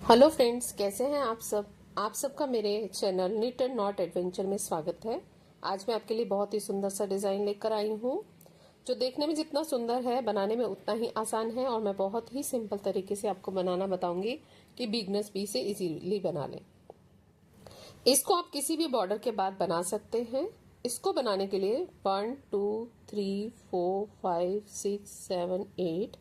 Hello friends, कैसे हैं आप सब। आप सबका मेरे channel knit and not adventure में स्वागत है। आज मैं आपके लिए बहुत ही सुंदर सा डिज़ाइन लेकर आई हूँ, जो देखने में जितना सुंदर है बनाने में उतना ही आसान है। और मैं बहुत ही सिंपल तरीके से आपको बनाना बताऊंगी कि बिगनर्स भी इसे इजीली बना लें। इसको आप किसी भी बॉर्डर के बाद बना सकते हैं। इसको बनाने के लिए 1 2 3 4 5 6 7 8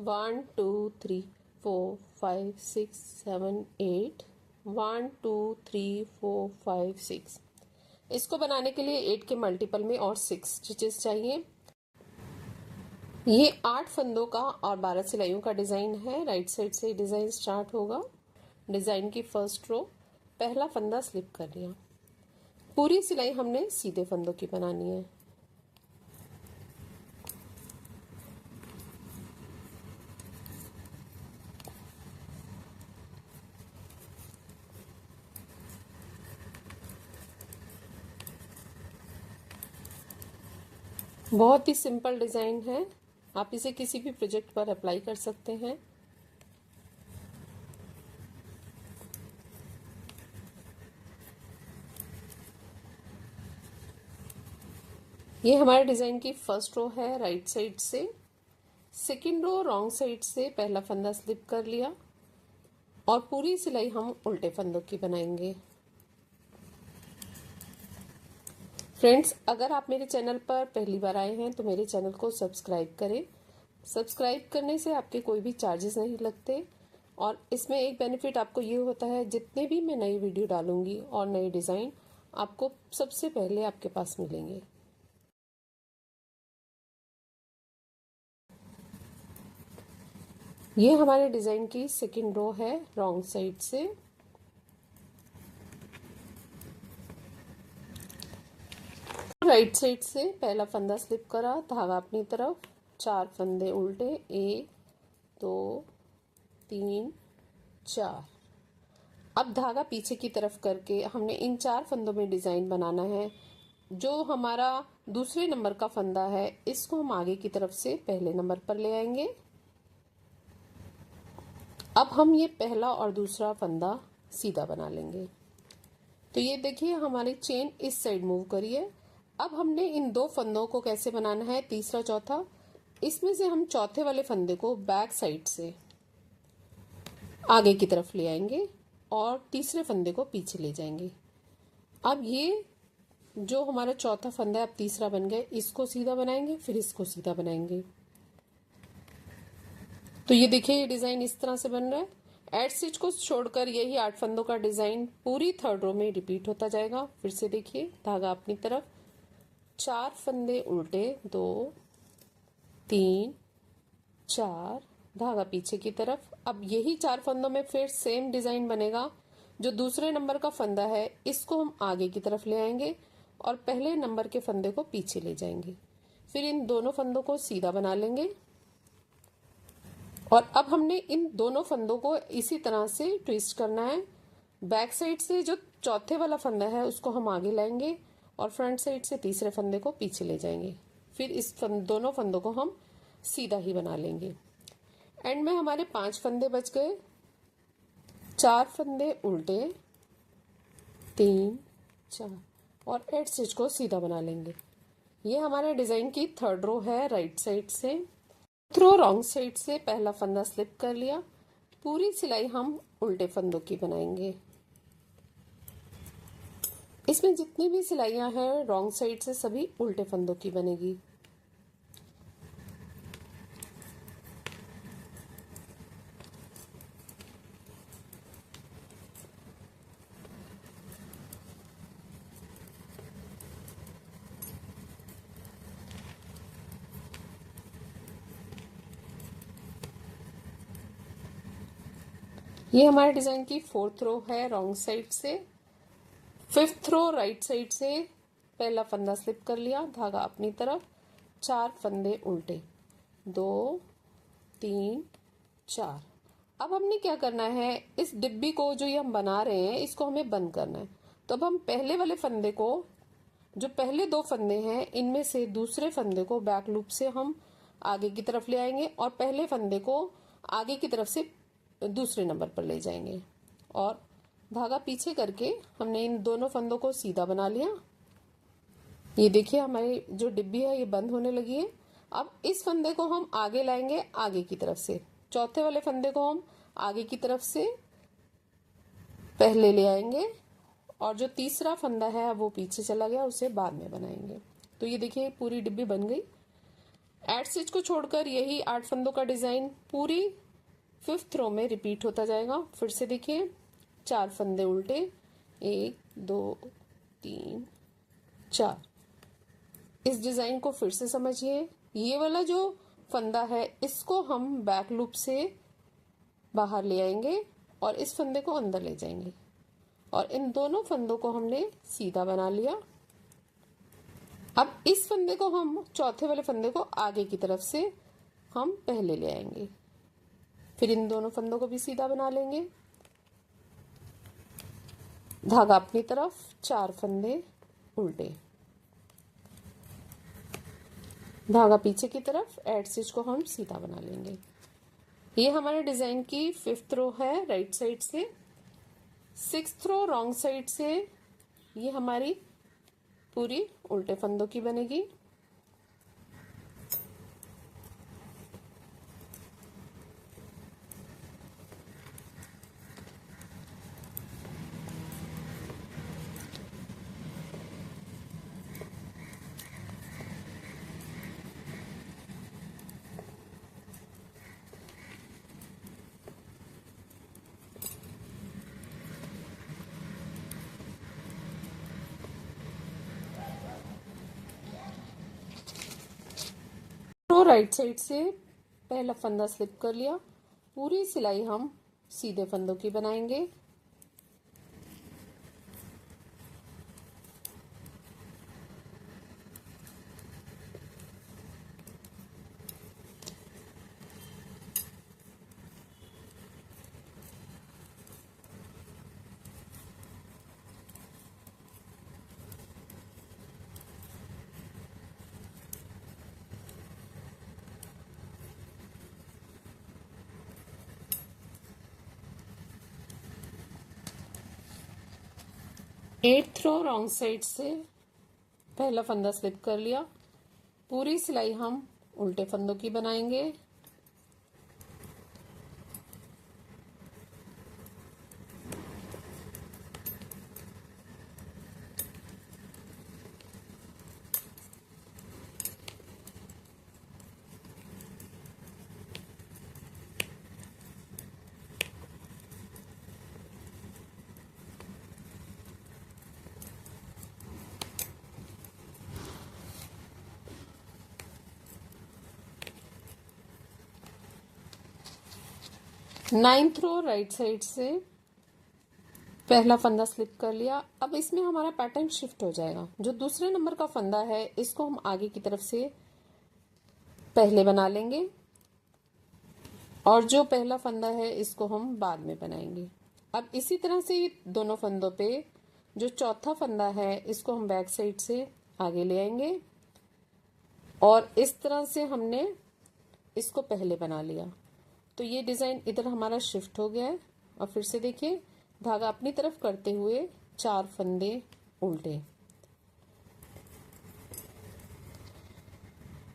1 2 3 4 5 6 7 8 1 2 3 4 5 6। इसको बनाने के लिए 8 के मल्टीपल में और 6 स्टिचेस चाहिए। ये 8 फंदों का और 12 सिलाइयों का डिजाइन है। राइट साइड से डिजाइन स्टार्ट होगा। डिजाइन की फर्स्ट रो, पहला फंदा स्लिप कर लिया। पूरी सिलाई हमने सीधे फंदों की बनानी है। बहुत ही सिंपल डिजाइन है, आप इसे किसी भी प्रोजेक्ट पर अप्लाई कर सकते हैं। ये हमारे डिजाइन की फर्स्ट रो है राइट साइड से। सेकंड रो रॉन्ग साइड से पहला फंदा स्लिप कर लिया और पूरी सिलाई हम उल्टे फंदों की बनाएंगे। फ्रेंड्स, अगर आप मेरे चैनल पर पहली बार आए हैं तो मेरे चैनल को सब्सक्राइब करें। सब्सक्राइब करने से आपके कोई भी चार्जेस नहीं लगते और इसमें एक बेनिफिट आपको ये होता है, जितने भी मैं नई वीडियो डालूंगी और नए डिज़ाइन आपको सबसे पहले आपके पास मिलेंगे। ये हमारे डिजाइन की सेकंड रो है रॉन्ग साइड से। राइट साइड से पहला फंदा स्लिप करा, धागा अपनी तरफ, 4 फंदे उल्टे, 1 2 3 4। अब धागा पीछे की तरफ करके हमने इन 4 फंदों में डिजाइन बनाना है। जो हमारा दूसरे नंबर का फंदा है इसको हम आगे की तरफ से पहले नंबर पर ले आएंगे। अब हम ये पहला और दूसरा फंदा सीधा बना लेंगे। तो ये देखिए हमारी चेन इस साइड मूव करी है। अब हमने इन 2 फंदों को कैसे बनाना है, तीसरा चौथा, इसमें से हम चौथे वाले फंदे को बैक साइड से आगे की तरफ ले आएंगे और तीसरे फंदे को पीछे ले जाएंगे। अब ये जो हमारा चौथा फंदा है अब तीसरा बन गया, इसको सीधा बनाएंगे, फिर इसको सीधा बनाएंगे। तो ये देखिए ये डिजाइन इस तरह से बन रहा है। एड स्टिच को छोड़कर यही 8 फंदों का डिजाइन पूरी थर्ड रो में रिपीट होता जाएगा। फिर से देखिए, धागा अपनी तरफ, 4 फंदे उल्टे, 2 3 4, धागा पीछे की तरफ। अब यही 4 फंदों में फिर सेम डिजाइन बनेगा। जो दूसरे नंबर का फंदा है इसको हम आगे की तरफ ले आएंगे और पहले नंबर के फंदे को पीछे ले जाएंगे। फिर इन दोनों फंदों को सीधा बना लेंगे और अब हमने इन दोनों फंदों को इसी तरह से ट्विस्ट करना है। बैक साइड से जो चौथे वाला फंदा है उसको हम आगे लाएंगे और फ्रंट साइड से तीसरे फंदे को पीछे ले जाएंगे। फिर इस दोनों फंदों को हम सीधा ही बना लेंगे। एंड में हमारे 5 फंदे बच गए, 4 फंदे उल्टे, 3 4 और एड स्टिच को सीधा बना लेंगे। ये हमारे डिजाइन की थर्ड रो है राइट साइड से। थ्रो रॉन्ग साइड से पहला फंदा स्लिप कर लिया। पूरी सिलाई हम उल्टे फंदों की बनाएंगे। इसमें जितनी भी सिलाइयां हैं रॉन्ग साइड से सभी उल्टे फंदों की बनेगी। ये हमारे डिजाइन की फोर्थ रो है रॉन्ग साइड से। फिफ्थ रो राइट साइड से पहला फंदा स्लिप कर लिया, धागा अपनी तरफ, 4 फंदे उल्टे, 2 3 4। अब हमने क्या करना है, इस डिब्बी को जो ये हम बना रहे हैं इसको हमें बंद करना है। तो अब हम पहले वाले फंदे को, जो पहले 2 फंदे हैं इनमें से दूसरे फंदे को बैक लूप से हम आगे की तरफ ले आएंगे और पहले फंदे को आगे की तरफ से दूसरे नंबर पर ले जाएंगे और धागा पीछे करके हमने इन दोनों फंदों को सीधा बना लिया। ये देखिए हमारी जो डिब्बी है ये बंद होने लगी है। अब इस फंदे को हम आगे लाएंगे, आगे की तरफ से चौथे वाले फंदे को हम आगे की तरफ से पहले ले आएंगे और जो तीसरा फंदा है वो पीछे चला गया, उसे बाद में बनाएंगे। तो ये देखिए पूरी डिब्बी बन गई। एड स्टिच को छोड़कर यही 8 फंदों का डिजाइन पूरी 5th रो में रिपीट होता जाएगा। फिर से देखिए 4 फंदे उल्टे, 1 2 3 4। इस डिजाइन को फिर से समझिए। ये वाला जो फंदा है इसको हम बैक लूप से बाहर ले आएंगे और इस फंदे को अंदर ले जाएंगे और इन दोनों फंदों को हमने सीधा बना लिया। अब इस फंदे को हम चौथे वाले फंदे को आगे की तरफ से हम पहले ले आएंगे, फिर इन दोनों फंदों को भी सीधा बना लेंगे। धागा अपनी तरफ, 4 फंदे उल्टे, धागा पीछे की तरफ, एड स्टिच को हम सीधा बना लेंगे। ये हमारे डिजाइन की 5th रो है राइट साइड से। 6th रो रॉन्ग साइड से ये हमारी पूरी उल्टे फंदों की बनेगी। तो राइट साइड से पहला फंदा स्लिप कर लिया, पूरी सिलाई हम सीधे फंदों की बनाएंगे। एट रो रॉन्ग साइड से पहला फंदा स्लिप कर लिया, पूरी सिलाई हम उल्टे फंदों की बनाएंगे। नाइन्थ रो राइट साइड से पहला फंदा स्लिप कर लिया। अब इसमें हमारा पैटर्न शिफ्ट हो जाएगा। जो दूसरे नंबर का फंदा है इसको हम आगे की तरफ से पहले बना लेंगे और जो पहला फंदा है इसको हम बाद में बनाएंगे। अब इसी तरह से दोनों फंदों पे जो चौथा फंदा है इसको हम बैक साइड से आगे ले आएंगे और इस तरह से हमने इसको पहले बना लिया। तो ये डिजाइन इधर हमारा शिफ्ट हो गया है। और फिर से देखिए धागा अपनी तरफ करते हुए 4 फंदे उल्टे।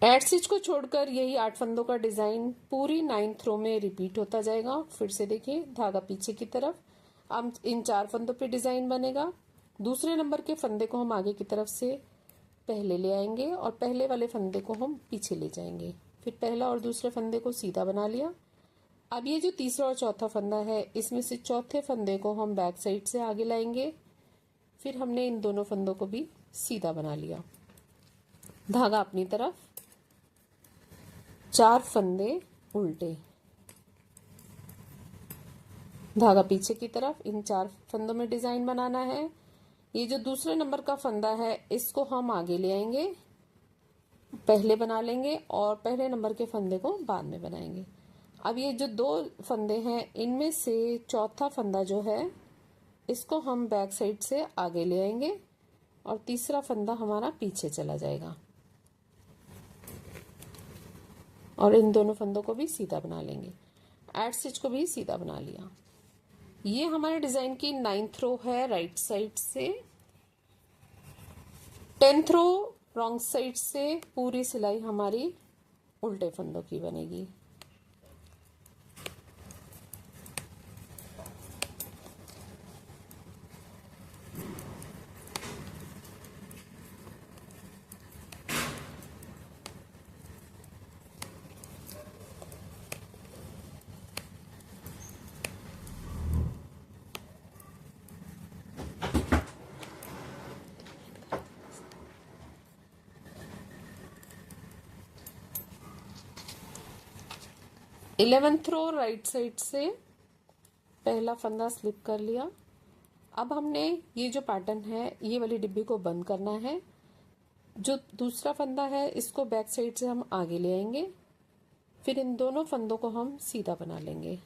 एड स्टिच को छोड़कर यही 8 फंदों का डिजाइन पूरी 9th रो में रिपीट होता जाएगा। फिर से देखिए धागा पीछे की तरफ, अब इन 4 फंदों पे डिजाइन बनेगा। दूसरे नंबर के फंदे को हम आगे की तरफ से पहले ले आएंगे और पहले वाले फंदे को हम पीछे ले जाएंगे। फिर पहला और दूसरे फंदे को सीधा बना लिया। अब ये जो तीसरा और चौथा फंदा है इसमें से चौथे फंदे को हम बैक साइड से आगे लाएंगे। फिर हमने इन दोनों फंदों को भी सीधा बना लिया। धागा अपनी तरफ, 4 फंदे उल्टे, धागा पीछे की तरफ। इन 4 फंदों में डिजाइन बनाना है। ये जो दूसरे नंबर का फंदा है इसको हम आगे ले आएंगे, पहले बना लेंगे और पहले नंबर के फंदे को बाद में बनाएंगे। अब ये जो 2 फंदे हैं इनमें से चौथा फंदा जो है इसको हम बैक साइड से आगे ले आएंगे और तीसरा फंदा हमारा पीछे चला जाएगा और इन दोनों फंदों को भी सीधा बना लेंगे। एड स्टिच को भी सीधा बना लिया। ये हमारे डिजाइन की 9th रो है राइट साइड से। 10th रो रॉन्ग साइड से पूरी सिलाई हमारी उल्टे फंदों की बनेगी। इलेवेंथ रो राइट साइड से पहला फंदा स्लिप कर लिया। अब हमने ये जो पैटर्न है ये वाली डिब्बी को बंद करना है। जो दूसरा फंदा है इसको बैक साइड से हम आगे ले आएंगे, फिर इन दोनों फंदों को हम सीधा बना लेंगे।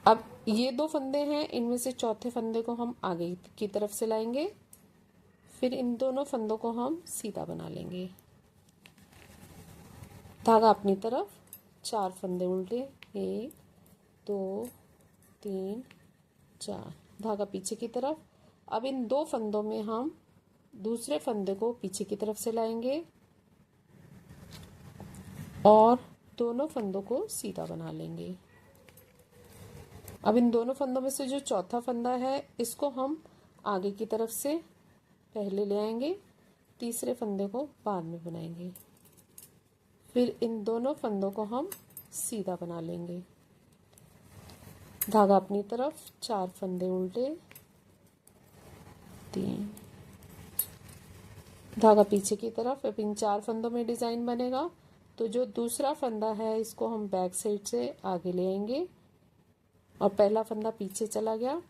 अब ये दो फंदे हैं, इनमें से चौथे फंदे को हम आगे की तरफ से लाएंगे, फिर इन दोनों फंदों को हम सीधा बना लेंगे। धागा अपनी तरफ, 4 फंदे उल्टे, 1 2 3 4, धागा पीछे की तरफ। अब इन दो फंदों में हम दूसरे फंदे को पीछे की तरफ से लाएंगे और दोनों फंदों को सीधा बना लेंगे। अब इन दोनों फंदों में से जो चौथा फंदा है इसको हम आगे की तरफ से पहले ले आएंगे, तीसरे फंदे को बाद में बनाएंगे, फिर इन दोनों फंदों को हम सीधा बना लेंगे। धागा अपनी तरफ, 4 फंदे उल्टे, 3, धागा पीछे की तरफ। अब इन 4 फंदों में डिजाइन बनेगा, तो जो दूसरा फंदा है इसको हम बैक साइड से आगे ले आएंगे और पहला फंदा पीछे चला गया,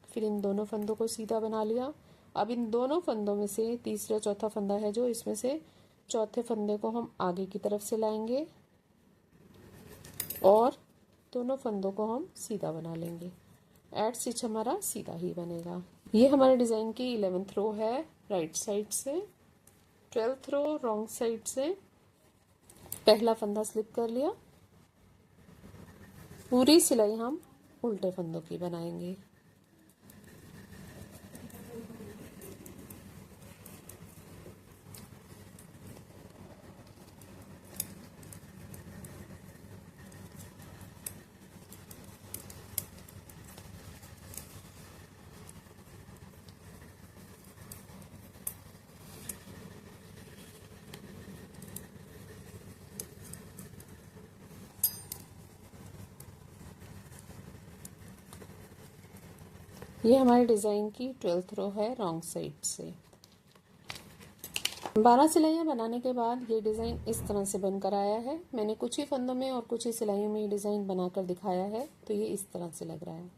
फिर इन दोनों फंदों को सीधा बना लिया। अब इन दोनों फंदों में से तीसरा चौथा फंदा है जो, इसमें से चौथे फंदे को हम आगे की तरफ से लाएंगे और दोनों फंदों को हम सीधा बना लेंगे। एड स्टिच हमारा सीधा ही बनेगा। ये हमारे डिजाइन की 11th रो है राइट साइड से। 12th रो रॉन्ग साइड से पहला फंदा स्लिप कर लिया। पूरी सिलाई हम उल्टे फंदों की बनाएंगे। ये हमारे डिज़ाइन की 12th रो है रॉन्ग साइड से। 12 सिलाइयाँ बनाने के बाद ये डिज़ाइन इस तरह से बनकर आया है। मैंने कुछ ही फंदों में और कुछ ही सिलाइयों में ये डिज़ाइन बनाकर दिखाया है, तो ये इस तरह से लग रहा है।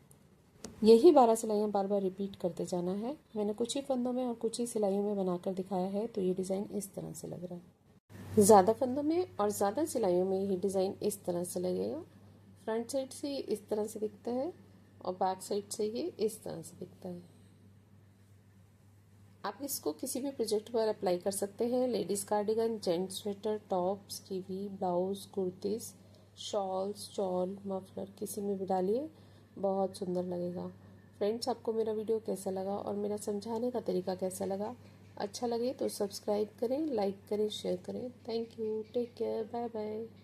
यही 12 सिलाइयाँ बार बार रिपीट करते जाना है। मैंने कुछ ही फंदों में और कुछ ही सिलाइयों में बनाकर दिखाया है, तो ये डिज़ाइन इस तरह से लग रहा है। ज़्यादा फंदों में और ज़्यादा सिलाइयों में ये डिज़ाइन इस तरह से लगेगा। फ्रंट साइड से इस तरह से दिखता है और बैक साइड से ये इस तरह से दिखता है। आप इसको किसी भी प्रोजेक्ट पर अप्लाई कर सकते हैं। Ladies cardigan, gents sweater, tops, kiwi, blouse, kurtis, shawls, shawl, muffler, किसी में भी डालिए, बहुत सुंदर लगेगा। फ्रेंड्स, आपको मेरा वीडियो कैसा लगा और मेरा समझाने का तरीका कैसा लगा? अच्छा लगे तो सब्सक्राइब करें, लाइक करें, शेयर करें। Thank you, take care, bye bye.